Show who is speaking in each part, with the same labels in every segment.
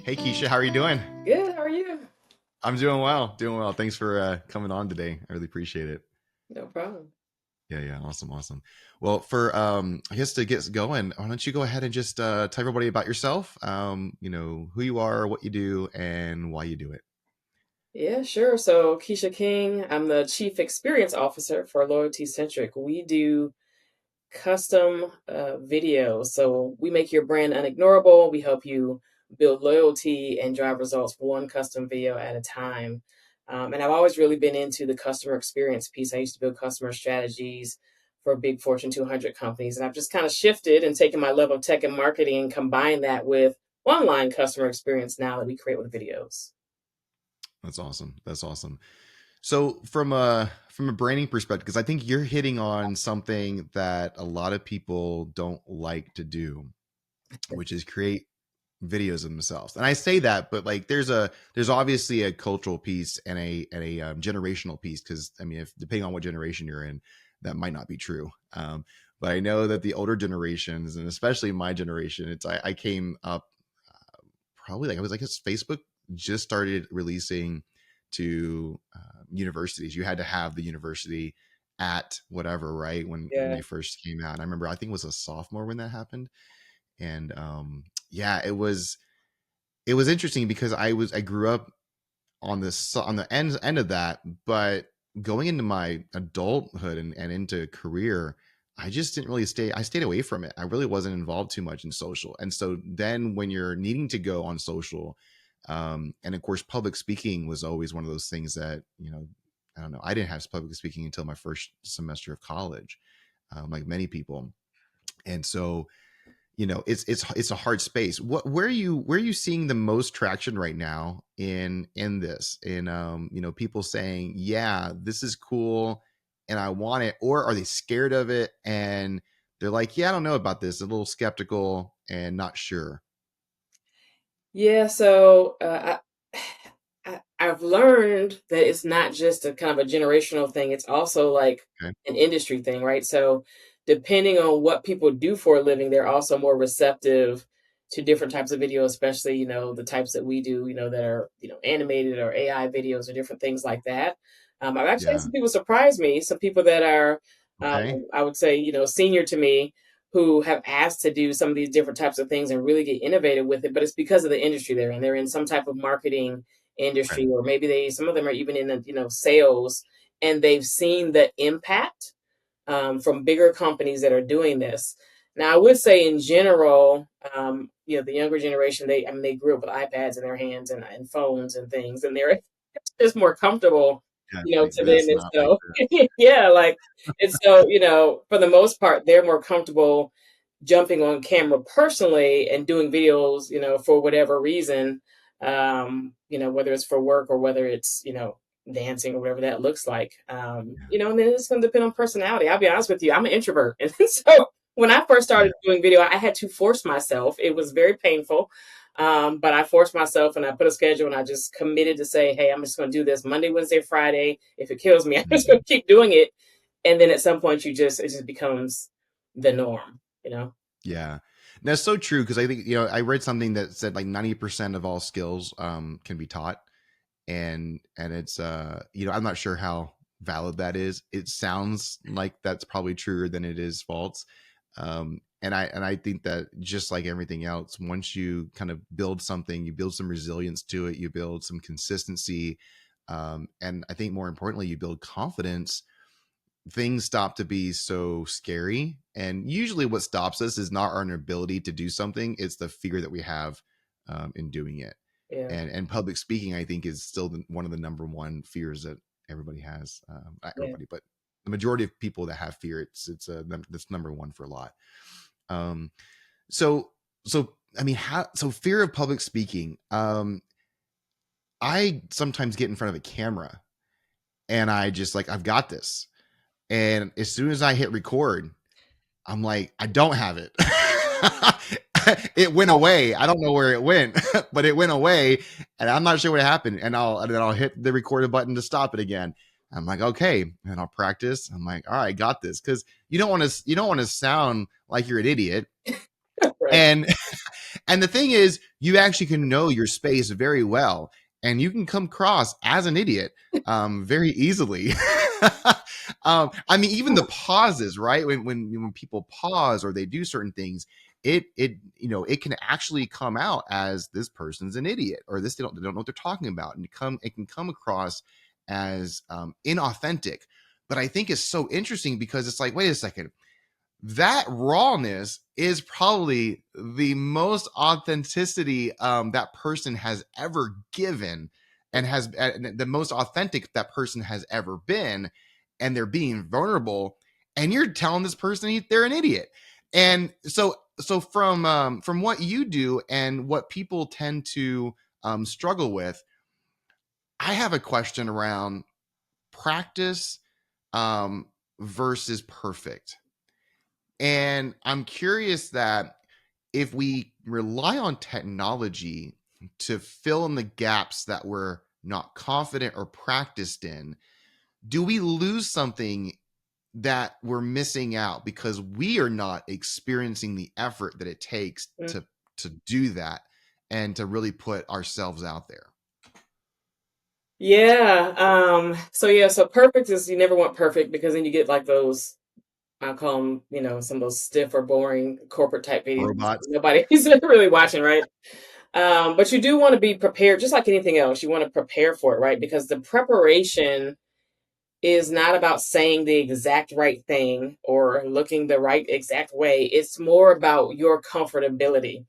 Speaker 1: Hey Keisha, how are you doing?
Speaker 2: Good. How are you?
Speaker 1: I'm doing well, doing well. Thanks for coming on today. I really appreciate it.
Speaker 2: No problem.
Speaker 1: Yeah, yeah, awesome, awesome. Well, for I guess to get going, why don't you go ahead and just tell everybody about yourself? Who you are, what you do, and why you do it.
Speaker 2: Yeah, sure. So, Kiesha King, I'm the Chief Experience Officer for Loyalty Centric. We do custom videos. So, we make your brand unignorable. We help you build loyalty and drive results one custom video at a time. And I've always really been into the customer experience piece. I used to build customer strategies for big Fortune 200 companies. And I've just kind of shifted and taken my love of tech and marketing and combined that with online customer experience now that we create with videos.
Speaker 1: That's awesome. That's awesome. So from a branding perspective, because I think you're hitting on something that a lot of people don't like to do, which is create videos of themselves. And I say that, but like there's obviously a cultural piece and a generational piece, because I mean, if depending on what generation you're in, that might not be true. But I know that the older generations, and especially my generation, I came up probably like I was like, guess Facebook just started releasing to universities. You had to have the university at whatever, right, when
Speaker 2: Yeah.
Speaker 1: they first came out. And I remember I think it was a sophomore when that happened. And yeah, it was interesting because I grew up on the end of that, but going into my adulthood and into career, I just didn't really stay. I stayed away from it. I really wasn't involved too much in social. And so then when you're needing to go on social, and of course public speaking was always one of those things that, I don't know, I didn't have public speaking until my first semester of college, like many people. And so it's a hard space. Where are you seeing the most traction right now in this, in people saying, yeah, this is cool and I want it, or are they scared of it and they're like, yeah, I don't know about this, a little skeptical and not sure?
Speaker 2: Yeah, so I've learned that it's not just a kind of a generational thing, it's also like
Speaker 1: Okay.
Speaker 2: an industry thing, right? So depending on what people do for a living, they're also more receptive to different types of video, especially, the types that we do, that are, animated or AI videos or different things like that. I've actually had
Speaker 1: Yeah.
Speaker 2: some people surprise me, some people that are,
Speaker 1: Okay.
Speaker 2: I would say, senior to me, who have asked to do some of these different types of things and really get innovative with it, but it's because of the industry they're in. They're in some type of marketing
Speaker 1: Right.
Speaker 2: industry, or maybe some of them are even in the, sales, and they've seen the impact from bigger companies that are doing this. Now, I would say in general, the younger generation, they grew up with iPads in their hands and phones and things, and they're just more comfortable,
Speaker 1: Yeah, it's like
Speaker 2: to them.
Speaker 1: this,
Speaker 2: And
Speaker 1: not like
Speaker 2: so,
Speaker 1: this.
Speaker 2: yeah, like, and so, for the most part, they're more comfortable jumping on camera personally and doing videos, for whatever reason, whether it's for work or whether it's, dancing or whatever that looks like. And then it's going to depend on personality. I'll be honest with you, I'm an introvert. And so when I first
Speaker 1: Yeah.
Speaker 2: started doing video, I had to force myself. It was very painful. But I forced myself and I put a schedule and I just committed to say, hey, I'm just going to do this Monday, Wednesday, Friday. If it kills me, I'm just going
Speaker 1: Mhm.
Speaker 2: to keep doing it. And then at some point, it just becomes the norm.
Speaker 1: Yeah. That's so true, because I think, I read something that said like 90% of all skills can be taught. And it's I'm not sure how valid that is. It sounds like that's probably truer than it is false. And I think that just like everything else, once you kind of build something, you build some resilience to it, you build some consistency, and I think more importantly, you build confidence. Things stop to be so scary. And usually what stops us is not our inability to do something, it's the fear that we have in doing it.
Speaker 2: Yeah.
Speaker 1: And public speaking, I think, is still one of the number one fears that everybody has. Not
Speaker 2: Yeah.
Speaker 1: everybody, but the majority of people that have fear, that's number one for a lot. um so so I mean, how, so fear of public speaking. I sometimes get in front of a camera and I just like, I've got this, and as soon as I hit record, I'm like, I don't have it. It went away. I don't know where it went, but it went away, and I'm not sure what happened. And then I'll hit the record button to stop it again. I'm like, okay, and I'll practice. I'm like, all right, got this, because you don't want to sound like you're an idiot.
Speaker 2: Right.
Speaker 1: And And the thing is, you actually can know your space very well, and you can come across as an idiot very easily. I mean, even the pauses, right? When people pause or they do certain things, it can actually come out as this person's an idiot, or they don't know what they're talking about, and it can come across as inauthentic. But I think it's so interesting because it's like, wait a second, that rawness is probably the most authenticity that person has ever given, and has the most authentic that person has ever been, and they're being vulnerable, and you're telling this person they're an idiot. And so from what you do and what people tend to struggle with, I have a question around practice um, versus perfect. And I'm curious that if we rely on technology to fill in the gaps that we're not confident or practiced in, do we lose something that we're missing out because we are not experiencing the effort that it takes
Speaker 2: Mm.
Speaker 1: to do that and to really put ourselves out there?
Speaker 2: Yeah. So yeah, so perfect is, you never want perfect, because then you get like those, I call them, some of those stiff or boring corporate type videos.
Speaker 1: Robots?
Speaker 2: Nobody's really watching, right? But you do want to be prepared, just like anything else. You want to prepare for it, right? Because the preparation is not about saying the exact right thing or looking the right exact way. It's more about your comfortability,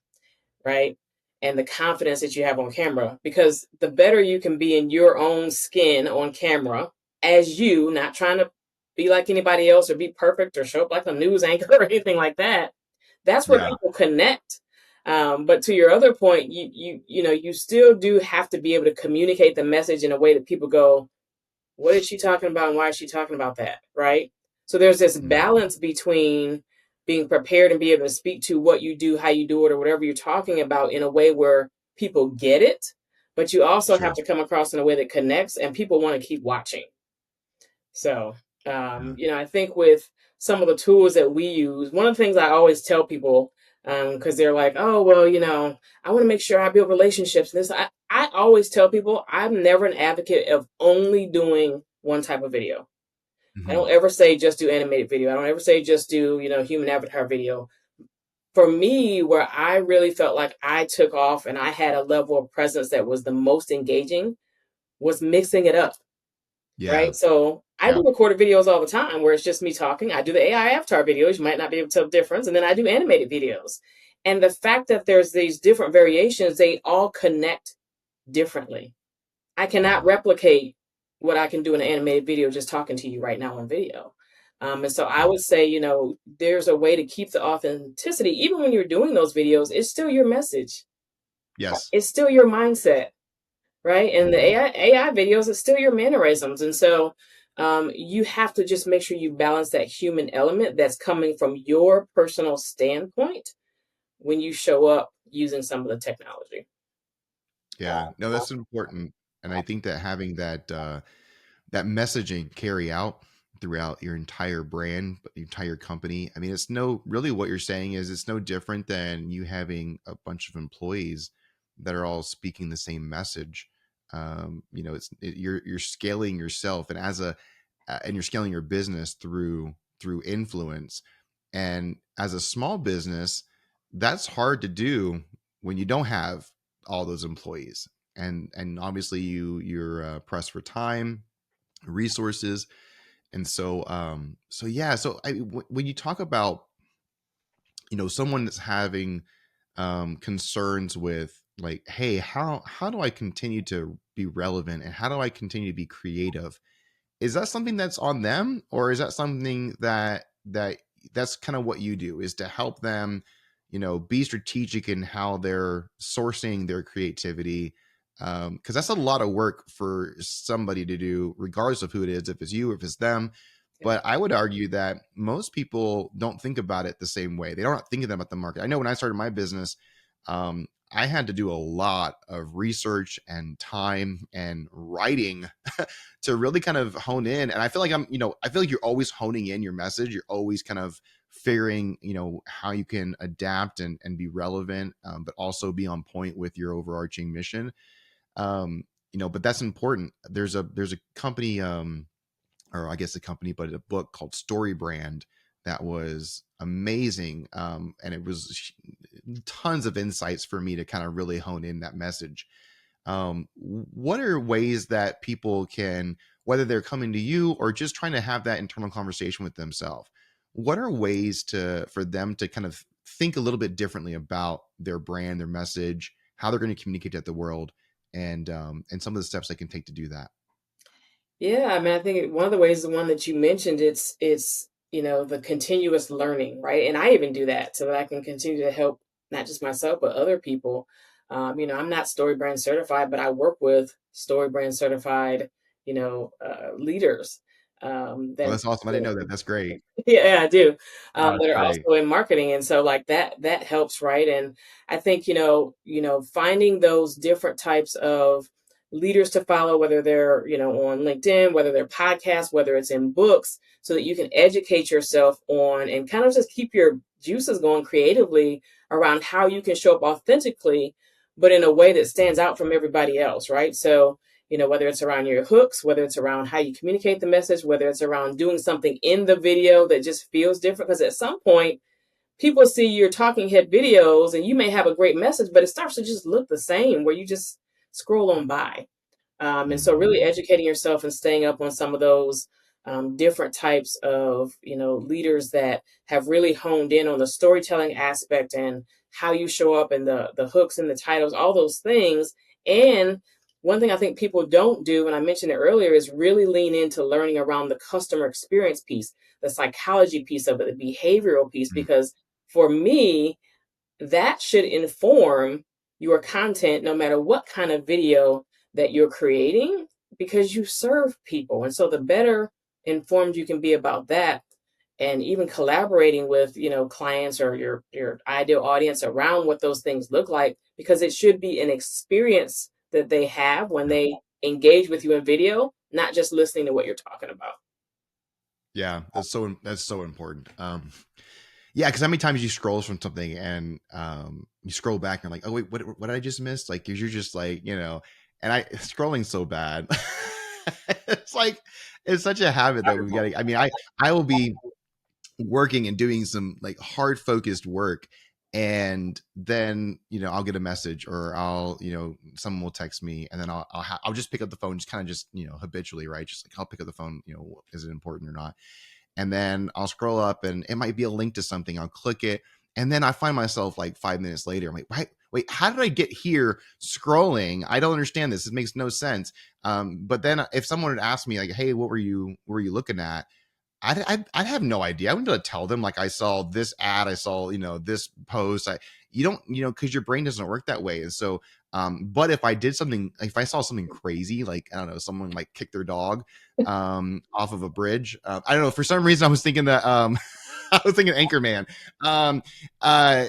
Speaker 2: right? And the confidence that you have on camera. Because the better you can be in your own skin on camera, as you, not trying to be like anybody else or be perfect or show up like a news anchor or anything like that, that's where
Speaker 1: Yeah.
Speaker 2: people connect. But to your other point, you still do have to be able to communicate the message in a way that people go, what is she talking about, and why is she talking about that, right? So there's this
Speaker 1: Mhm.
Speaker 2: balance between being prepared and be able to speak to what you do, how you do it, or whatever you're talking about in a way where people get it, but you also have
Speaker 1: Sure.
Speaker 2: to come across in a way that connects and people want to keep watching. So,
Speaker 1: Yeah.
Speaker 2: I think with some of the tools that we use, one of the things I always tell people, because they're like, oh, well, I want to make sure I build relationships. And this, I always tell people I'm never an advocate of only doing one type of video. I
Speaker 1: Mhm.
Speaker 2: don't ever say just do animated video. I don't ever say just do, human avatar video. For me, where I really felt like I took off and I had a level of presence that was the most engaging, was mixing it up,
Speaker 1: Yeah.
Speaker 2: right? So I
Speaker 1: Yeah.
Speaker 2: do recorded videos all the time where it's just me talking. I do the AI avatar videos. You might not be able to tell the difference. And then I do animated videos. And the fact that there's these different variations, they all connect differently. I cannot
Speaker 1: Yeah.
Speaker 2: replicate what I can do in an animated video just talking to you right now on video. And so I
Speaker 1: Yeah.
Speaker 2: would say, there's a way to keep the authenticity. Even when you're doing those videos, it's still your message.
Speaker 1: Yes.
Speaker 2: It's still your mindset, right? And the
Speaker 1: Mhm.
Speaker 2: AI videos, it's still your mannerisms. And so you have to just make sure you balance that human element that's coming from your personal standpoint when you show up using some of the technology.
Speaker 1: Yeah. No, that's important. And I think that having that messaging carry out throughout your entire brand, but the entire company. I mean, it's no really what you're saying is it's no different than you having a bunch of employees that are all speaking the same message. You're scaling yourself, and and you're scaling your business through influence. And as a small business, that's hard to do when you don't have all those employees. And obviously you're pressed for time, resources, and so yeah. So when you talk about someone that's having concerns with, like, hey, how do I continue to be relevant, and how do I continue to be creative, is that something that's on them, or is that something that's kind of what you do, is to help them be strategic in how they're sourcing their creativity? Because that's a lot of work for somebody to do, regardless of who it is, if it's you, if it's them.
Speaker 2: Yeah.
Speaker 1: But I would argue that most people don't think about it the same way. They don't think about the market. I know when I started my business, I had to do a lot of research and time and writing to really kind of hone in. And I feel like I feel like you're always honing in your message. You're always kind of figuring, how you can adapt and be relevant, but also be on point with your overarching mission. um but that's important. There's a company, or I guess a company, but a book called Story Brand that was amazing. And it was tons of insights for me to kind of really hone in that message. What are ways that people can, whether they're coming to you or just trying to have that internal conversation with themselves, what are ways for them to kind of think a little bit differently about their brand, their message, how they're going to communicate to the world, and some of the steps they can take to do that?
Speaker 2: Yeah, I mean, I think one of the ways, the one that you mentioned, it's the continuous learning, right? And I even do that so that I can continue to help not just myself but other people. I'm not story brand certified, but I work with story brand certified, leaders.
Speaker 1: Oh,
Speaker 2: That
Speaker 1: that's awesome. I didn't know that. That's great.
Speaker 2: Yeah, I do.
Speaker 1: That's
Speaker 2: That are
Speaker 1: great.
Speaker 2: also in marketing, and so like that helps, right? And I think finding those different types of leaders to follow, whether they're on LinkedIn, whether they're podcasts, whether it's in books, so that you can educate yourself on and kind of just keep your juices going creatively around how you can show up authentically, but in a way that stands out from everybody else, right? So whether it's around your hooks, whether it's around how you communicate the message, whether it's around doing something in the video that just feels different. Because at some point, people see your talking head videos and you may have a great message, but it starts to just look the same where you just scroll on by. And so
Speaker 1: Hmm.
Speaker 2: really educating yourself and staying up on some of those different types of, leaders that have really honed in on the storytelling aspect and how you show up and the hooks and the titles, all those things. And one thing I think people don't do, and I mentioned it earlier, is really lean into learning around the customer experience piece, the psychology piece of it, the behavioral piece, because for me, that should inform your content no matter what kind of video that you're creating, because you serve people. And so the better informed you can be about that, and even collaborating with clients or your ideal audience around what those things look like, because it should be an experience that they have when
Speaker 1: Yeah.
Speaker 2: they engage with you in video, not just listening to what you're talking about.
Speaker 1: Yeah, that's so important. Yeah, because how many times you scroll from something and you scroll back and you're like, oh wait, what did I just miss? Like, 'cause you're just like, and I scrolling's so bad. It's like it's such a habit that we gotta. I mean, I will be working and doing some like hard focused work, and then I'll get a message, or someone will text me, and then I'll just pick up the phone, just kind of just habitually, right? Just like I'll pick up the phone, is it important or not? And then I'll scroll up and it might be a link to something. I'll click it. And then I find myself like 5 minutes later, I'm like, wait, how did I get here scrolling? I don't understand this. It makes no sense. But then if someone had asked me like, hey, what were you looking at? I'd have no idea. I wouldn't be able to tell them like I saw this ad, I saw, this post. You don't, because your brain doesn't work that way. And so, but if I did something, if I saw something crazy, like, I don't know, someone like kicked their dog off of a bridge. I don't know. For some reason, I was thinking that, I was thinking Anchorman. Um, uh,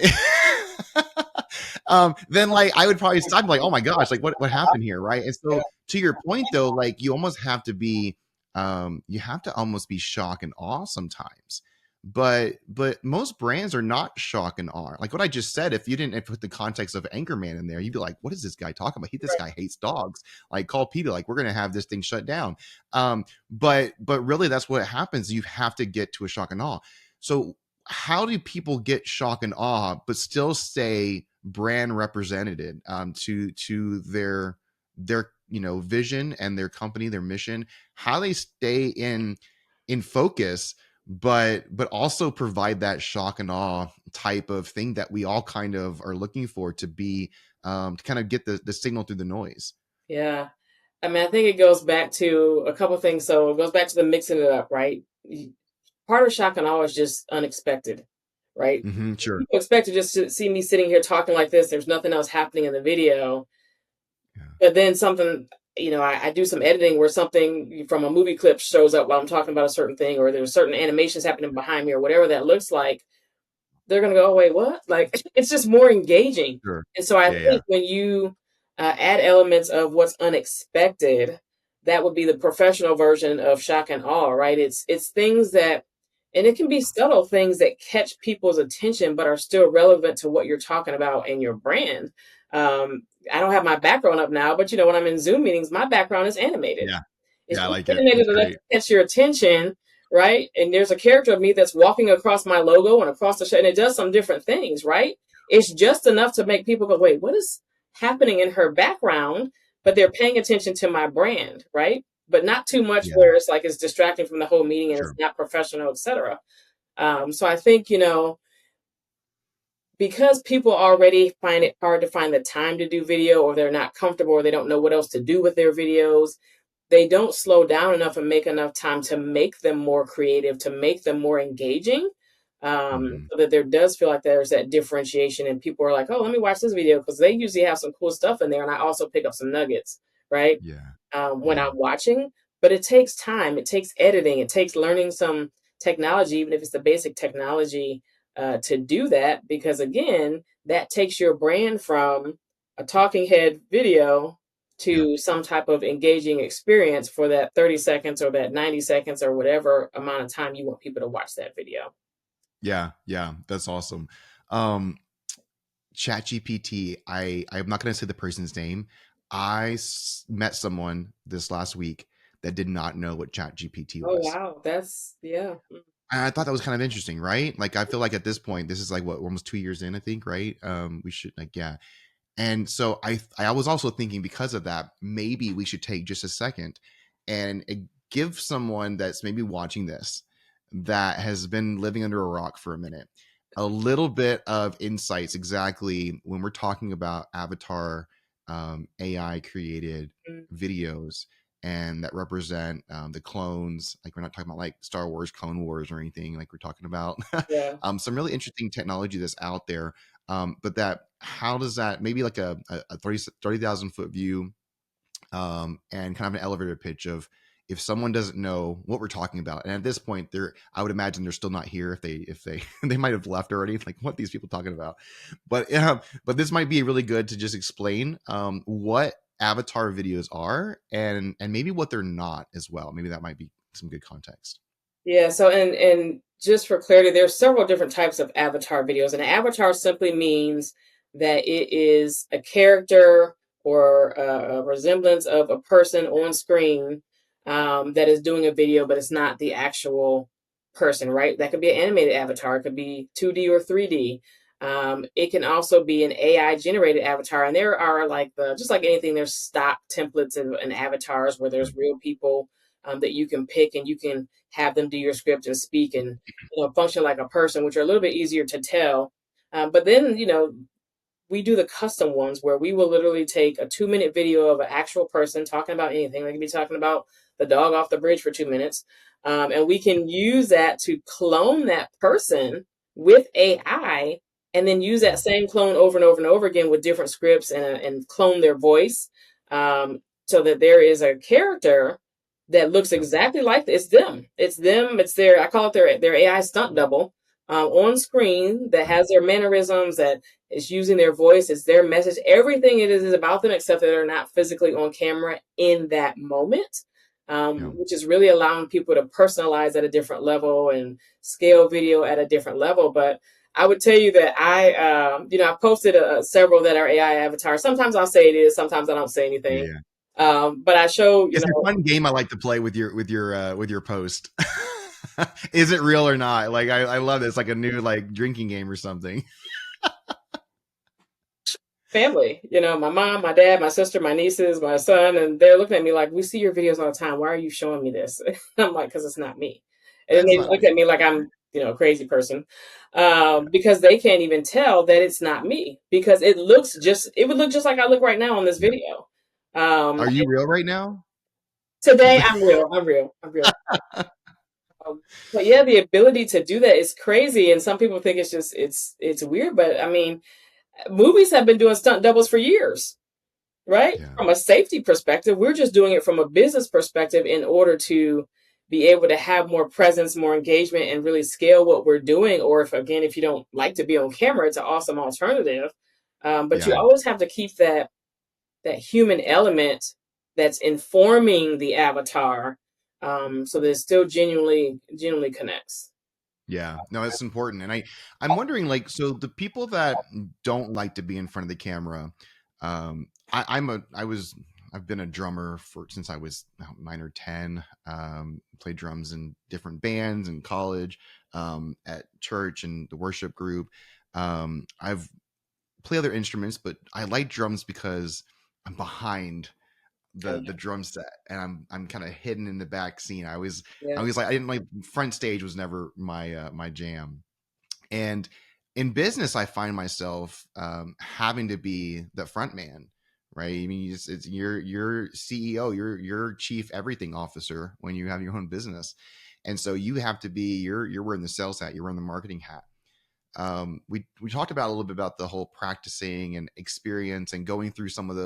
Speaker 1: then like I would probably stop like, oh my gosh, like what happened here, right? And so to your point though, like you almost have to be, you have to almost be shock and awe sometimes. But most brands are not shock and awe. Like what I just said, if you didn't put the context of Anchorman in there, you'd be like, what is this guy talking about? This guy hates dogs. Like call PETA, like we're gonna have this thing shut down. But really that's what happens. You have to get to a shock and awe. So how do people get shock and awe but still stay brand represented, to their vision and their company, their mission? How they stay in focus, but also provide that shock and awe type of thing that we all kind of are looking for, to be, to kind of get the signal through the noise.
Speaker 2: Yeah. I mean, I think it goes back to a couple things. So it goes back to the mixing it up, right? Part of shock and awe is just unexpected, right?
Speaker 1: Sure.
Speaker 2: People expect to just to see me sitting here talking like this. There's nothing else happening in the video.
Speaker 1: Yeah.
Speaker 2: But then something, I do some editing where something from a movie clip shows up while I'm talking about a certain thing, or there's certain animations happening behind me, or whatever that looks like. They're going to go, oh, wait, what? Like, it's just more engaging.
Speaker 1: Sure.
Speaker 2: And so I
Speaker 1: Yeah, yeah.
Speaker 2: think when you add elements of what's unexpected, that would be the professional version of shock and awe, right? It's things that And it can be subtle things that catch people's attention but are still relevant to what you're talking about in your brand. Um, I don't have my background up now, but when I'm in Zoom meetings, my background is animated.
Speaker 1: Yeah.
Speaker 2: It's
Speaker 1: Yeah, I
Speaker 2: just
Speaker 1: like it.
Speaker 2: animated
Speaker 1: It's
Speaker 2: enough
Speaker 1: great.
Speaker 2: to catch your attention, right? And there's a character of me that's walking across my logo and across the show, and it does some different things, right? It's just enough to make people go, wait, what is happening in her background? But they're paying attention to my brand, right? But not too much
Speaker 1: Yeah,
Speaker 2: where it's like it's distracting from the whole meeting and it's
Speaker 1: sure.
Speaker 2: not professional, etc. So I think, because people already find it hard to find the time to do video, or they're not comfortable, or they don't know what else to do with their videos, they don't slow down enough and make enough time to make them more creative, to make them more engaging.
Speaker 1: Mhm.
Speaker 2: So that there does feel like there's that differentiation, and people are like, oh, let me watch this video because they usually have some cool stuff in there. And I also pick up some nuggets, right?
Speaker 1: Yeah.
Speaker 2: When
Speaker 1: Yeah.
Speaker 2: I'm watching. But it takes time, it takes editing, it takes learning some technology, even if it's the basic technology, to do that. Because again, that takes your brand from a talking head video
Speaker 1: Yeah.
Speaker 2: to some type of engaging experience for that 30 seconds or that 90 seconds or whatever amount of time you want people to watch that video.
Speaker 1: Yeah. Yeah. That's awesome. Um, ChatGPT, I'm not going to say the person's name. Met someone this last week that did not know what ChatGPT
Speaker 2: Oh,
Speaker 1: was.
Speaker 2: wow. That's, yeah.
Speaker 1: And I thought that was kind of interesting, right? Like I feel like at this point, this is like what, almost 2 years in, I think, right? We should like, yeah. And so I was also thinking, because of that, maybe we should take just a second and give someone that's maybe watching this, that has been living under a rock for a minute, a little bit of insights, exactly when we're talking about avatar, AI created
Speaker 2: Mm,
Speaker 1: videos, and that represent the clones. Like we're not talking about like Star Wars, Clone Wars, or anything. Like we're talking about
Speaker 2: yeah.
Speaker 1: some really interesting technology that's out there. But that, how does that, maybe like a 30,000 foot view, and kind of an elevator pitch of, if someone doesn't know what we're talking about, and at this point they're, I would imagine they're still not here, if they they might have left already, like what these people talking about. But this might be really good to just explain what avatar videos are, and maybe what they're not as well. Maybe that might be some good context.
Speaker 2: Yeah, so and just for clarity, there's several different types of avatar videos. An avatar simply means that it is a character or a resemblance of a person on screen, that is doing a video, but it's not the actual person, right? That could be an animated avatar, it could be 2D or 3D. It can also be an AI generated avatar, and there are like just like anything, there's stock templates and avatars where there's real people, that you can pick, and you can have them do your script and speak and function like a person, which are a little bit easier to tell. But then we do the custom ones where we will literally take a 2 minute video of an actual person talking about anything. They can be talking about the dog off the bridge for 2 minutes. And we can use that to clone that person with AI, and then use that
Speaker 1: Yeah.
Speaker 2: same clone over and over and over again with different scripts, and clone their voice, so that there is a character that looks
Speaker 1: Yeah.
Speaker 2: exactly like it's them. It's them. It's their, I call it their AI stunt double, on screen, that
Speaker 1: Right.
Speaker 2: has their mannerisms, that it's using their voice, it's their message. Everything it is about them, except that they're not physically on camera in that moment,
Speaker 1: Yeah.
Speaker 2: which is really allowing people to personalize at a different level and scale video at a different level. But I would tell you that I've posted several that are AI avatars. Sometimes I'll say it is, sometimes I don't say anything.
Speaker 1: Yeah.
Speaker 2: But I show,
Speaker 1: It's a fun game I like to play with your post. Is it real or not? Like I love it. It's like a new like drinking game or something.
Speaker 2: family, my mom, my dad, my sister, my nieces, my son, and they're looking at me like, we see your videos all the time. Why are you showing me this? I'm like, because it's not me. And then
Speaker 1: That's
Speaker 2: they
Speaker 1: not
Speaker 2: look
Speaker 1: me.
Speaker 2: at me like I'm, a crazy person, because they can't even tell that it's not me, because it would look just like I look right now on this
Speaker 1: Yeah.
Speaker 2: video. Um,
Speaker 1: Are you real right now?
Speaker 2: Today I'm real. I'm real. But yeah, the ability to do that is crazy. And some people think it's weird, but I mean, movies have been doing stunt doubles for years, right?
Speaker 1: Yeah.
Speaker 2: From a safety perspective, we're just doing it from a business perspective in order to be able to have more presence, more engagement, and really scale what we're doing. Or if you don't like to be on camera, it's an awesome alternative. But you
Speaker 1: Yeah.
Speaker 2: always have to keep that human element that's informing the avatar, so that it still genuinely connects.
Speaker 1: Yeah, no, it's important. And I'm wondering, like, so the people that don't like to be in front of the camera, I've been a drummer for since I was 9 or 10. Played drums in different bands in college, at church and the worship group. I've played other instruments, but I like drums because I'm behind
Speaker 2: Oh,
Speaker 1: the drum set, and I'm kind of hidden in the back scene. I
Speaker 2: yeah,
Speaker 1: was like, I didn't like front stage was never my jam. And in business, I find myself having to be the front man, right? I mean, it's you're CEO, you're chief everything officer when you have your own business, and so you have to be you're wearing the sales hat, you're wearing the marketing hat. We talked about a little bit about the whole practicing and experience and going through some of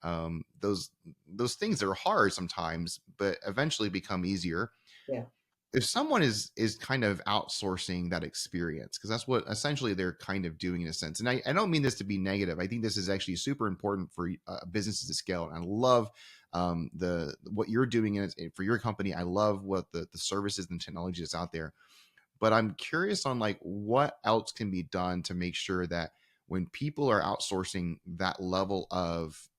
Speaker 1: um, those those things that are hard sometimes, but eventually become easier
Speaker 2: yeah,
Speaker 1: if someone is kind of outsourcing that experience, because that's what essentially they're kind of doing in a sense. And I don't mean this to be negative. I think this is actually super important for businesses to scale. And I love the what you're doing for your company. I love what the services and technology that's out there. But I'm curious on like what else can be done to make sure that when people are outsourcing that level of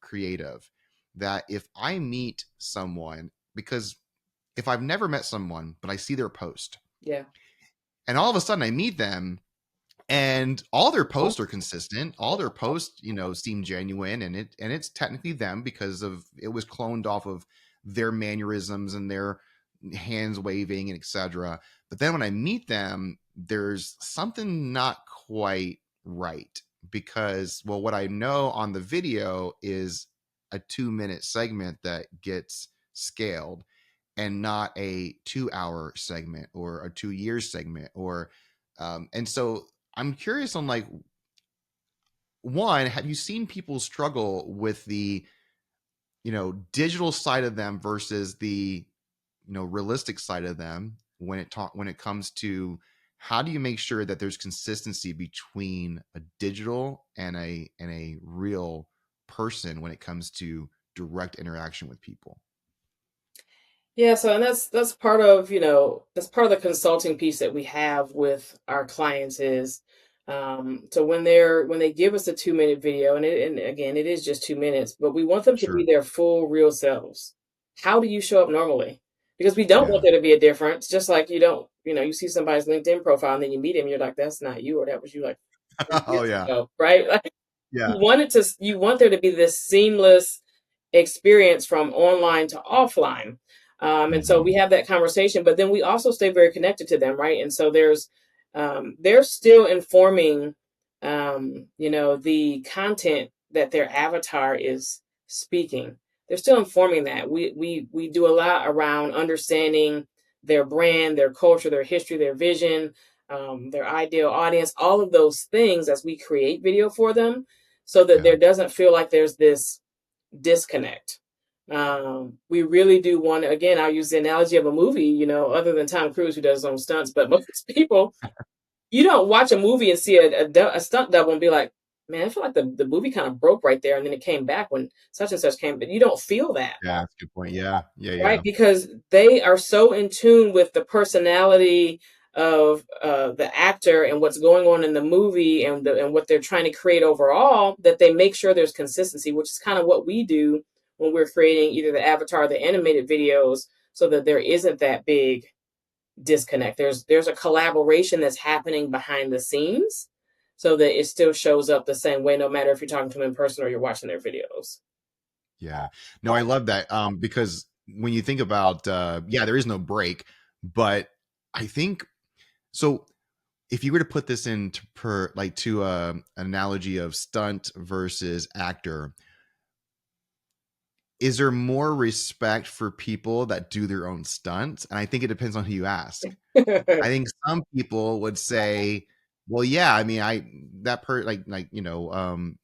Speaker 1: creative, that if I meet someone, because if I've never met someone, but I see their post,
Speaker 2: yeah.
Speaker 1: and all of a sudden I meet them, and all their posts are consistent, all their posts, seem genuine, and it's technically them because of it was cloned off of their mannerisms and their hands waving and etc. But then when I meet them, there's something not quite right because, well, what I know on the video is a 2 minute segment that gets scaled and not a 2 hour segment or a 2 year segment or and so I'm curious on like one, have you seen people struggle with the digital side of them versus the realistic side of them when it comes to how do you make sure that there's consistency between a digital and a real person when it comes to direct interaction with people?
Speaker 2: Yeah, so and that's part of, that's part of the consulting piece that we have with our clients is so when they give us a 2 minute video, and again it is just 2 minutes, but we want them to
Speaker 1: Sure.
Speaker 2: be their full real selves. How do you show up normally? Because we don't want
Speaker 1: Yeah.
Speaker 2: there to be a difference, just like you don't, you see somebody's LinkedIn profile and then you meet him, you're like, that's not you, or that was you like 3
Speaker 1: Oh
Speaker 2: years
Speaker 1: yeah.
Speaker 2: ago, right?
Speaker 1: Yeah.
Speaker 2: You want there to be this seamless experience from online to offline. And so
Speaker 1: Hmm.
Speaker 2: we have that conversation, but then we also stay very connected to them, right? And so they're still informing, the content that their avatar is speaking. They're still informing that. We do a lot around understanding their brand, their culture, their history, their vision, their ideal audience, all of those things as we create video for them so that
Speaker 1: Yeah.
Speaker 2: there doesn't feel like there's this disconnect. We really do want to, again, I'll use the analogy of a movie, other than Tom Cruise who does his own stunts, but most people, you don't watch a movie and see a stunt double and be like, man, I feel like the movie kind of broke right there and then it came back when such and such came, but you don't feel that.
Speaker 1: Yeah, that's a good point. Yeah. Yeah.
Speaker 2: Right,
Speaker 1: Yeah.
Speaker 2: because they are so in tune with the personality of the actor and what's going on in the movie and what they're trying to create overall that they make sure there's consistency, which is kind of what we do when we're creating either the avatar or the animated videos, so that there isn't that big disconnect. There's a collaboration that's happening behind the scenes, so that it still shows up the same way, no matter if you're talking to them in person or you're watching their videos.
Speaker 1: Yeah. No, I love that. Because when you think about yeah, there is no break, but I think so if you were to put this into per like to an analogy of stunt versus actor, is there more respect for people that do their own stunts? And I think it depends on who you ask. I think some people would say, "Well, yeah, I mean, I that per like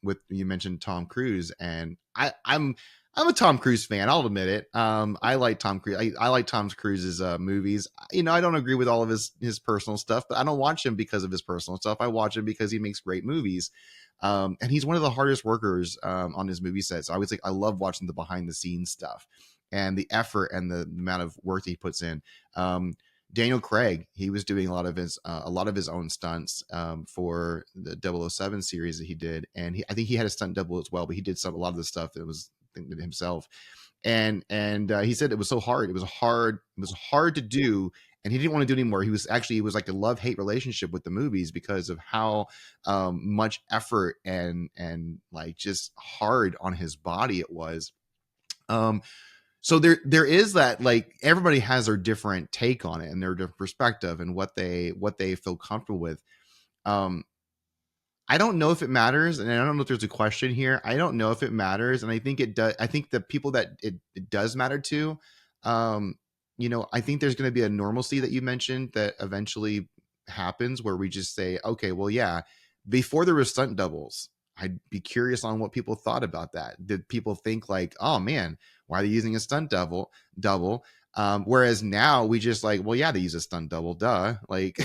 Speaker 1: with you mentioned Tom Cruise, and I'm a Tom Cruise fan. I'll admit it. I like Tom Cruise. I like Tom Cruise's movies. I don't agree with all of his personal stuff, but I don't watch him because of his personal stuff. I watch him because he makes great movies. And he's one of the hardest workers on his movie sets. So I would say I love watching the behind the scenes stuff and the effort and the amount of work that he puts in. Um, Daniel Craig, he was doing a lot of his own stunts for the 007 series that he did, and I think he had a stunt double as well, but he did a lot of the stuff that was himself. And he said it was so hard. It was hard to do, and he didn't want to do it anymore. It was like a love hate relationship with the movies because of how much effort and like just hard on his body it was. Um, so there is that, like, everybody has their different take on it and their different perspective and what they feel comfortable with. um I don't know if it matters, and I don't know if there's a question here. I don't know if it matters, and I think it does. I think the people that it does matter to, um I think there's going to be a normalcy that you mentioned that eventually happens, where we just say, okay, well, yeah, before there were stunt doubles, I'd be curious on what people thought about that. Did people think like, oh man, why are they using a stunt double? Whereas now we just like, well, yeah, they use a stunt double, duh. Like,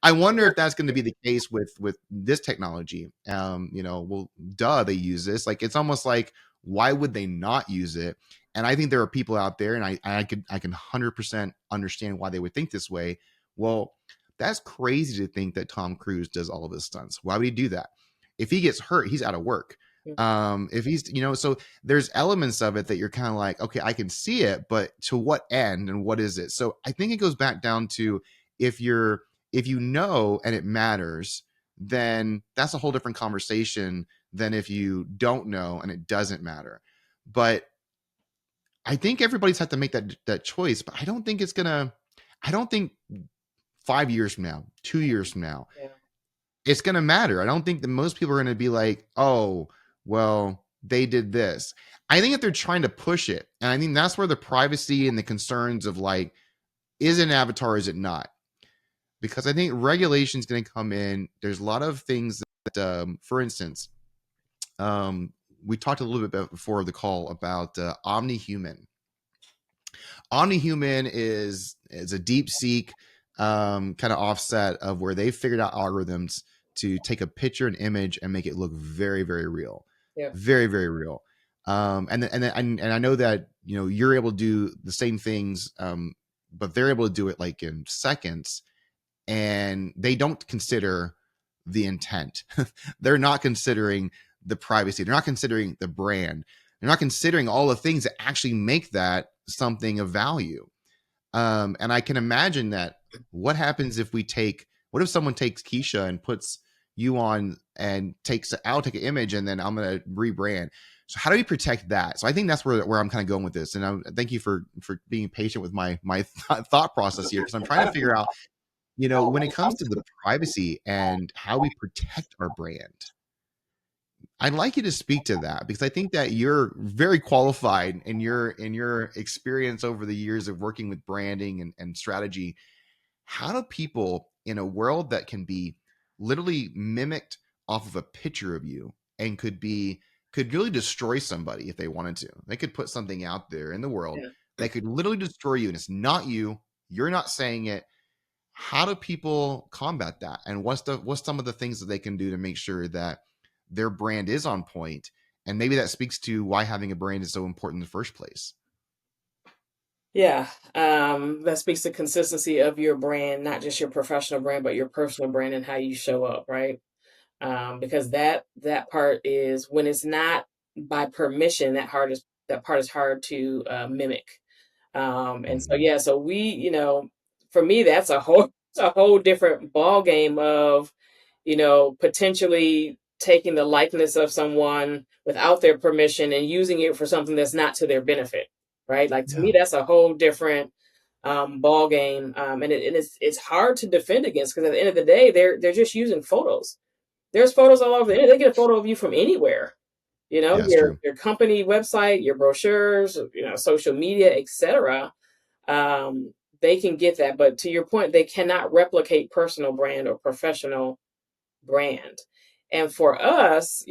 Speaker 1: I wonder if that's going to be the case with this technology. Well, duh, they use this. Like, it's almost like, why would they not use it? And I think there are people out there, and I can 100% understand why they would think this way. Well, that's crazy to think that Tom Cruise does all of his stunts. Why would he do that? If he gets hurt, he's out of work. If he's, so there's elements of it that you're kind of like, okay, I can see it, but to what end and what is it? So I think it goes back down to, if you're if you know and it matters, then that's a whole different conversation than if you don't know and it doesn't matter. But I think everybody's had to make that choice. But I don't think 5 years from now, 2 years from now,
Speaker 2: Yeah.
Speaker 1: it's gonna matter. I don't think that most people are gonna be like, oh, well, they did this. I think if they're trying to push it, and I think that's where the privacy and the concerns of, like, is it an avatar, is it not? Because I think regulation is going to come in. There's a lot of things that, for instance, um, we talked a little bit about before the call about OmniHuman. OmniHuman is a deep seek kind of offset of where they figured out algorithms to take a picture, an image, and make it look very, very real,
Speaker 2: Yeah.
Speaker 1: very, very real. And I know that you're able to do the same things, but they're able to do it like in seconds, and they don't consider the intent. They're not considering the privacy. They're not considering the brand. They're not considering all the things that actually make that something of value. And I can imagine that, what happens if what if someone takes Kiesha and puts you on and I'll take an image and then I'm going to rebrand. So how do we protect that? So I think that's where I'm kind of going with this. And thank you for being patient with my thought process here, because I'm trying to figure out, when it comes to the privacy and how we protect our brand. I'd like you to speak to that, because I think that you're very qualified in your experience over the years of working with branding and strategy. How do people, in a world that can be literally mimicked off of a picture of you, and could really destroy somebody if they wanted to? They could put something out there in the world
Speaker 2: Yeah.
Speaker 1: that could literally destroy you, and it's not you. You're not saying it. How do people combat that, and what's some of the things that they can do to make sure that their brand is on point? And maybe that speaks to why having a brand is so important in the first place.
Speaker 2: Yeah, that speaks to consistency of your brand, not just your professional brand, but your personal brand and how you show up, right? Because that part is, when it's not by permission, that part is hard to mimic. And so
Speaker 1: Mm-hmm.
Speaker 2: yeah, so for me, that's a whole different ball game of, potentially taking the likeness of someone without their permission and using it for something that's not to their benefit, right? Like, to me,
Speaker 1: Yeah.
Speaker 2: that's a whole different ball game, and it's hard to defend against, because at the end of the day, they're just using photos. There's photos all over the internet. They get a photo of you from anywhere.
Speaker 1: Yeah, it's
Speaker 2: Your
Speaker 1: true.
Speaker 2: company website, your brochures, social media, etc. They can get that, but to your point, they cannot replicate personal brand or professional brand. And for us,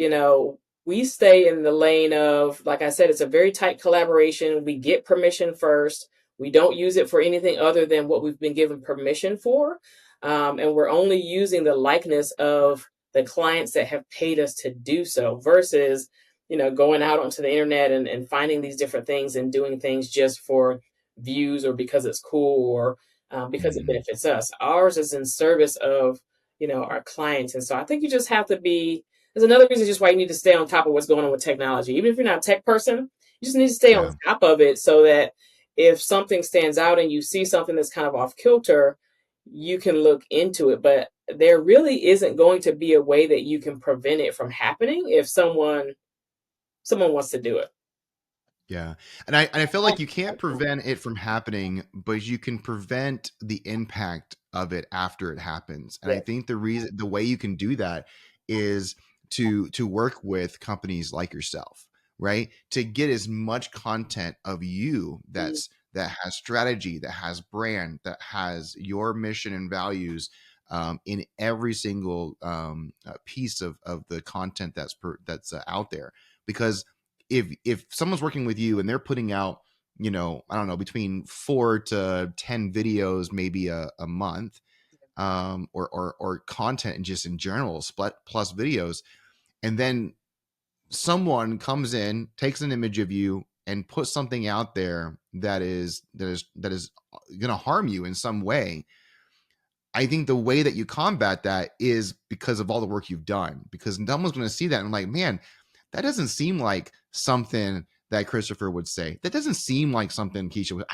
Speaker 2: we stay in the lane of, like I said, it's a very tight collaboration. We get permission first. We don't use it for anything other than what we've been given permission for. And we're only using the likeness of the clients that have paid us to do so, versus, going out onto the internet and finding these different things and doing things just for views or because it's cool, or because it
Speaker 1: Mhm.
Speaker 2: benefits us. Ours is in service of, our clients. And so I think you just have to be, there's another reason just why you need to stay on top of what's going on with technology. Even if you're not a tech person, you just need to stay on
Speaker 1: Yeah.
Speaker 2: top of it so that if something stands out and you see something that's kind of off kilter, you can look into it. But there really isn't going to be a way that you can prevent it from happening if someone wants to do it.
Speaker 1: Yeah. And I feel like you can't prevent it from happening, but you can prevent the impact of it after it happens. And I
Speaker 2: Yeah.
Speaker 1: think the way you can do that is to work with companies like yourself, right? To get as much content of you
Speaker 2: Mm,
Speaker 1: that has strategy, that has brand, that has your mission and values in every single piece of the content that's out there. Because if someone's working with you and they're putting out, I don't know, between 4 to 10 videos maybe a month, or content and just in general split plus videos, and then someone comes in, takes an image of you and puts something out there that is going to harm you in some way. I think the way that you combat that is because of all the work you've done, because no one's going to see that and, like, man, that doesn't seem like something that Christopher would say. That doesn't seem like something Kiesha would.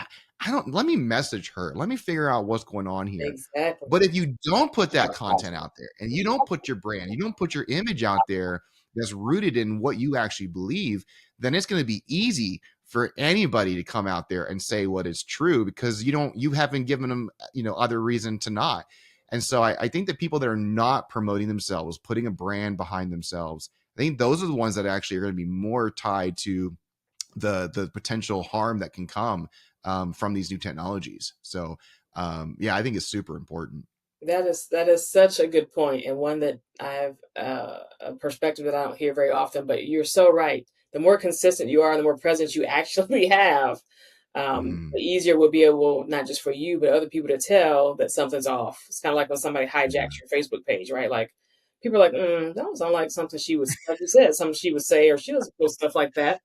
Speaker 1: I don't. Let me message her. Let me figure out what's going on here.
Speaker 2: exactly.
Speaker 1: But if you don't put that content out there and you don't put your brand, you don't put your image out there that's rooted in what you actually believe, then it's going to be easy for anybody to come out there and say what is true, because you haven't given them other reason to not. And so I think that people that are not promoting themselves, putting a brand behind themselves, I think those are the ones that actually are going to be more tied to the potential harm that can come from these new technologies. So yeah, I think it's super important.
Speaker 2: That is such a good point, and one that I've a perspective that I don't hear very often. But you're so right. The more consistent you are, the more presence you actually have,
Speaker 1: Mm,
Speaker 2: the easier it will be able, not just for you but other people, to tell that something's off. It's kind of like when somebody
Speaker 1: yeah,
Speaker 2: hijacks your Facebook page, right? Like people are like, that don't sound like something she was, like you said, something she would say, or she doesn't post stuff like that.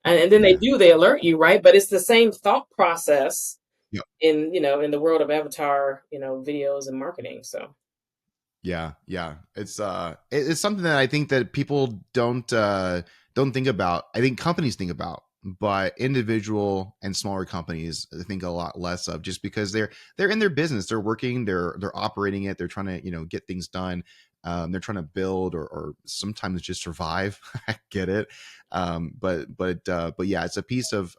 Speaker 2: And then
Speaker 1: yeah,
Speaker 2: they alert you, right? But it's the same thought process
Speaker 1: yeah,
Speaker 2: in the world of avatar, videos and marketing. So
Speaker 1: yeah, yeah. It's something that I think that people don't think about. I think companies think about, but individual and smaller companies I think a lot less of, just because they're in their business, they're working, they're operating it, they're trying to get things done. They're trying to build, or sometimes just survive. I get it. But yeah, it's a piece of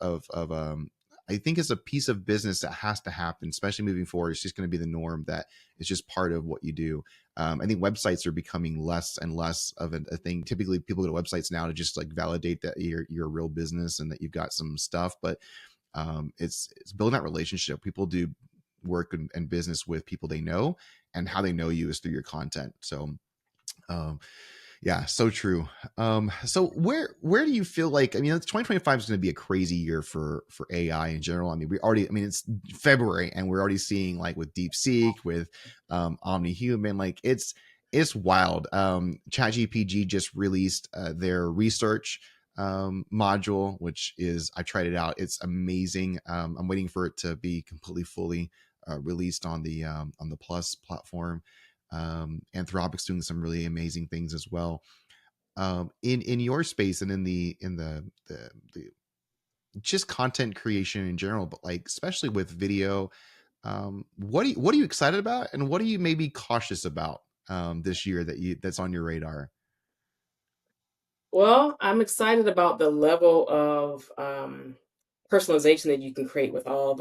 Speaker 1: I think it's a piece of business that has to happen, especially moving forward. It's just going to be the norm, that it's just part of what you do. I think websites are becoming less and less of a thing. Typically, people go to websites now to just like validate that you're a real business and that you've got some stuff. But it's building that relationship. People do work and business with people they know, and how they know you is through your content. So um, yeah, so true. So where do you feel like, I mean, 2025 is going to be a crazy year for AI in general. I mean, it's February and we're already seeing, like, with DeepSeek, with OmniHuman, like it's wild. ChatGPT just released their research module, which is, I tried it out. It's amazing. I'm waiting for it to be completely fully released on the Plus platform. Anthropic's doing some really amazing things as well. In your space and in the just content creation in general, but like especially with video, what are you excited about, and what are you maybe cautious about this year that's on your radar?
Speaker 2: well, I'm excited about the level of personalization that you can create with all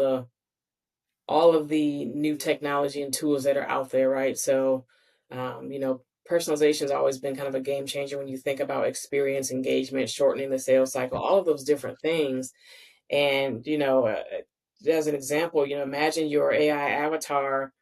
Speaker 2: of the new technology and tools that are out there, right? So, personalization has always been kind of a game changer when you think about experience, engagement, shortening the sales cycle,
Speaker 1: Yep.
Speaker 2: all of those different things. And, as an example, imagine your AI avatar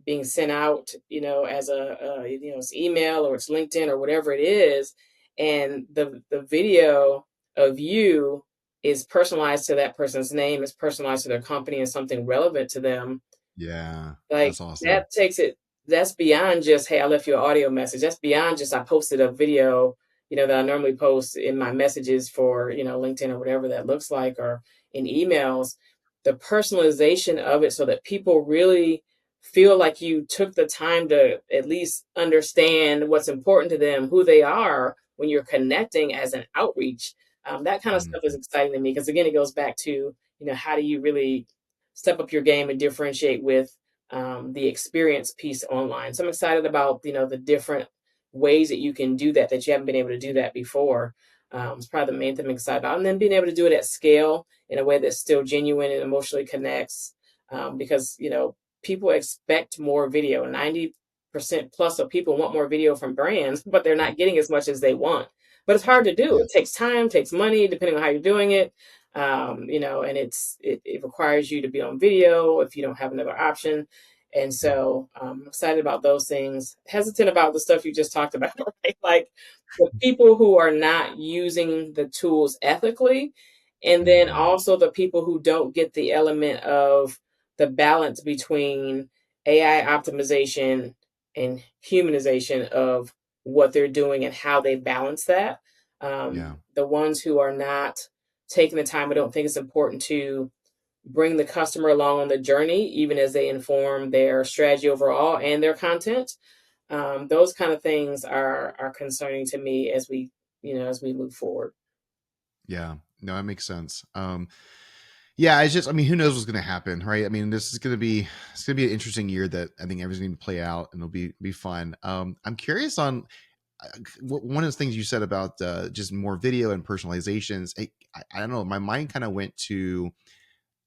Speaker 2: being sent out, as it's email or it's LinkedIn or whatever it is, and the video of you is personalized to that person's name, is personalized to their company and something relevant to them.
Speaker 1: Yeah,
Speaker 2: Like
Speaker 1: that's awesome.
Speaker 2: that takes it. That's beyond just, hey, I left you an audio message. That's beyond just, I posted a video, that I normally post in my messages for, LinkedIn or whatever that looks like, or in emails. the personalization of it so that people really feel like you took the time to at least understand what's important to them, who they are when you're connecting as an outreach. That kind of stuff is
Speaker 1: Mhm.
Speaker 2: exciting to me because again, it goes back to, how do you really step up your game and differentiate with the experience piece online. So I'm excited about, the different ways that you can do that that you haven't been able to do that before. It's probably the main thing I'm excited about. And then being able to do it at scale in a way that's still genuine and emotionally connects. Because, people expect more video. 90% plus of people want more video from brands, but they're not getting as much as they want. But it's hard to do.
Speaker 1: Yeah.
Speaker 2: It takes time, takes money, depending on how you're doing it. And it requires you to be on video if you don't have another option. And
Speaker 1: Yeah.
Speaker 2: so I'm excited about those things. Hesitant about the stuff you just talked about, right? Like the people who are not using the tools ethically, and then
Speaker 1: Mhm.
Speaker 2: also the people who don't get the element of the balance between AI optimization and humanization of what they're doing and how they balance that.
Speaker 1: Yeah.
Speaker 2: The ones who are not taking the time, I don't think it's important to bring the customer along on the journey, even as they inform their strategy overall and their content. Those kind of things are concerning to me as we move forward.
Speaker 1: Yeah. No, that makes sense. Yeah, it's just, I mean, who knows what's going to happen, right? I mean, it's going to be an interesting year that I think everything's going to play out, and it'll be fun. I'm curious on one of the things you said about just more video and personalizations. I don't know, my mind kind of went to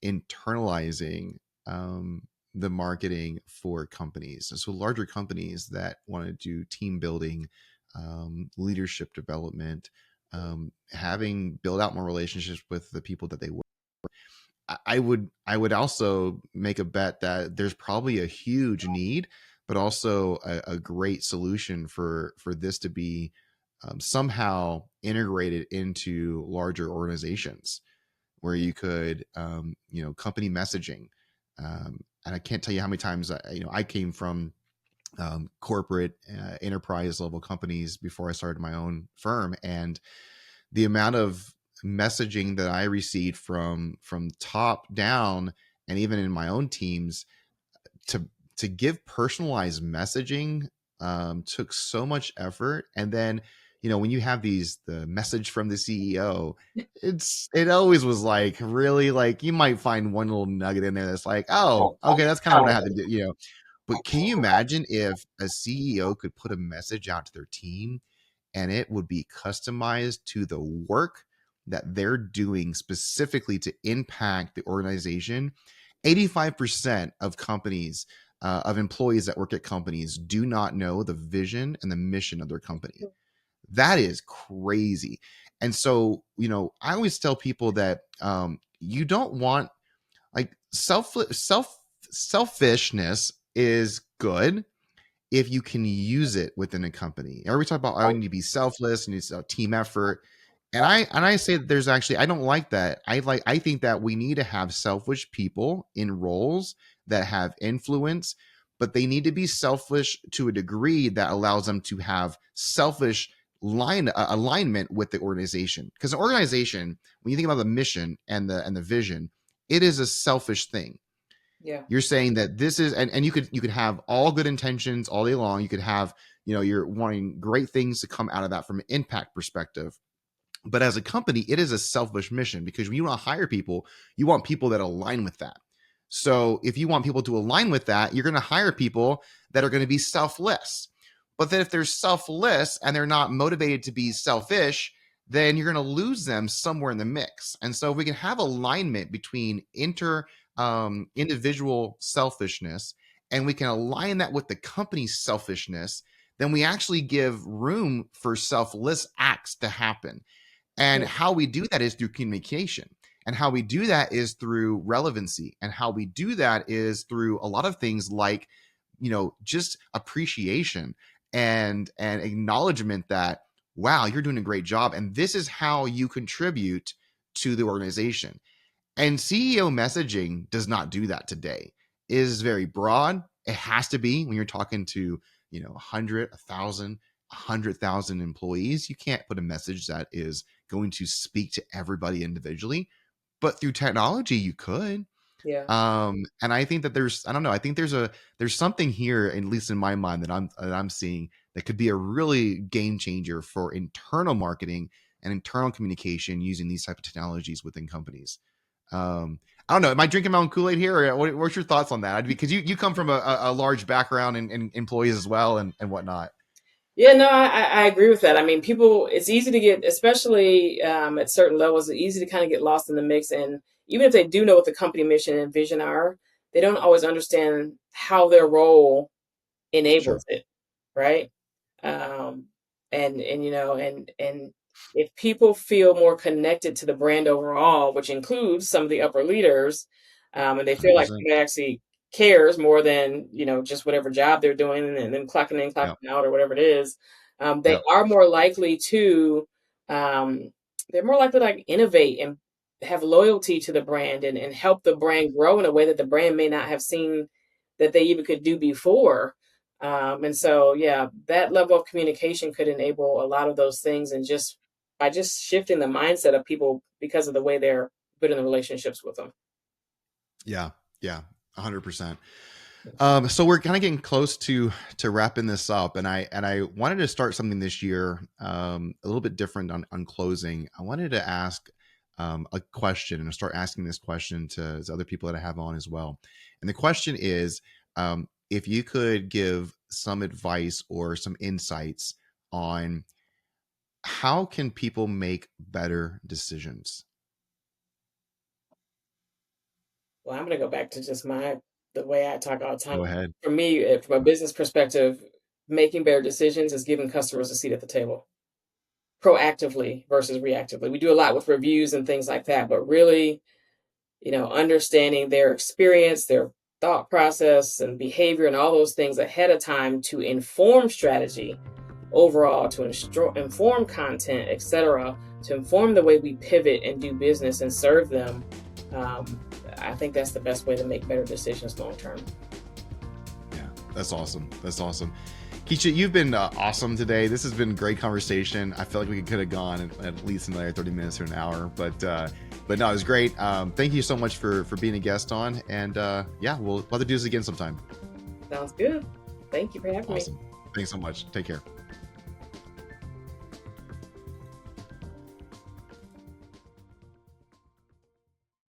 Speaker 1: internalizing um, the marketing for companies. So larger companies that want to do team building, leadership development, having build out more relationships with the people that they work. I would also make a bet that there's probably a huge need, but also a great solution for this to be somehow integrated into larger organizations where you could, company messaging. And I can't tell you how many times I came from corporate enterprise level companies before I started my own firm, and the amount of messaging that I received from top down, and even in my own teams, to give personalized messaging took so much effort. And then when you have the message from the CEO, it always was like really, like, you might find one little nugget in there that's like, oh, okay, that's kind of what I had to do. But can you imagine if a CEO could put a message out to their team and it would be customized to the work that they're doing specifically to impact the organization? 85% of companies, of employees that work at companies, do not know the vision and the mission of their company. That is crazy. And so, I always tell people that you don't want, like, selfishness is good if you can use it within a company. Or we talk about, I need to be selfless and it's a team effort. And I say that there's actually, I don't like that. I think that we need to have selfish people in roles that have influence, but they need to be selfish to a degree that allows them to have selfish alignment with the organization. Because an organization, when you think about the mission and the vision, it is a selfish thing.
Speaker 2: Yeah.
Speaker 1: You're saying that this is, and you could have all good intentions all day long. You could have, you're wanting great things to come out of that from an impact perspective. But as a company, it is a selfish mission, because when you want to hire people, you want people that align with that. So if you want people to align with that, you're going to hire people that are going to be selfless. But then if they're selfless and they're not motivated to be selfish, then you're going to lose them somewhere in the mix. And so if we can have alignment between individual selfishness, and we can align that with the company's selfishness, then we actually give room for selfless acts to happen. And
Speaker 2: Yeah.
Speaker 1: how we do that is through communication. And how we do that is through relevancy. And how we do that is through a lot of things like, just appreciation and acknowledgement that, wow, you're doing a great job. And this is how you contribute to the organization. And CEO messaging does not do that today. It is very broad. It has to be when you're talking to, 100, 1,000, 100,000 employees. You can't put a message that is going to speak to everybody individually. But through technology, you could.
Speaker 2: Yeah.
Speaker 1: And I think that I don't know, I think there's something here, at least in my mind, that I'm seeing that could be a really game changer for internal marketing and internal communication using these type of technologies within companies. I don't know. Am I drinking my own Kool-Aid here? Or what's your thoughts on that? Because you come from a large background in employees as well and whatnot.
Speaker 2: Yeah, no, I agree with that. I mean, people, it's easy to get, especially at certain levels, it's easy to kind of get lost in the mix. And even if they do know what the company mission and vision are, they don't always understand how their role
Speaker 1: Sure.
Speaker 2: enables it, right? um, and and if people feel more connected to the brand overall, which includes some of the upper leaders, and they feel like
Speaker 1: 100%.
Speaker 2: somebody actually cares more than just whatever job they're doing and then clocking in, clocking
Speaker 1: Yep.
Speaker 2: out, or whatever it is, they
Speaker 1: Yep.
Speaker 2: are more likely to um, they're more likely to like innovate and have loyalty to the brand and help the brand grow in a way that the brand may not have seen that they even could do before. And so, yeah, that level of communication could enable a lot of those things, and just by just shifting the mindset of people because of the way they're building the relationships with them.
Speaker 1: Yeah. Yeah. 100%. So we're kind of getting close to wrapping this up, and I wanted to start something this year, a little bit different on closing. I wanted to ask a question, and start asking this question to other people that I have on as well. And the question is, if you could give some advice or some insights on how can people make better decisions.
Speaker 2: Well, I'm going to go back to just the way I talk all the time.
Speaker 1: Go ahead.
Speaker 2: For me, from a business perspective, making better decisions is giving customers a seat at the table proactively versus reactively. We do a lot with reviews and things like that, but really, understanding their experience, their thought process and behavior and all those things ahead of time to inform strategy overall, to inform content, etc., to inform the way we pivot and do business and serve them. Um, I think that's the best way to make better decisions long term.
Speaker 1: Yeah, that's awesome. That's awesome. Kiesha, you've been awesome today. This has been a great conversation. I feel like we could have gone at least another 30 minutes or an hour, but no, it was great. Thank you so much for being a guest on, and yeah, we'll have to do this again sometime.
Speaker 2: Sounds good. Thank you for having me.
Speaker 1: Awesome. Thanks so much. Take care.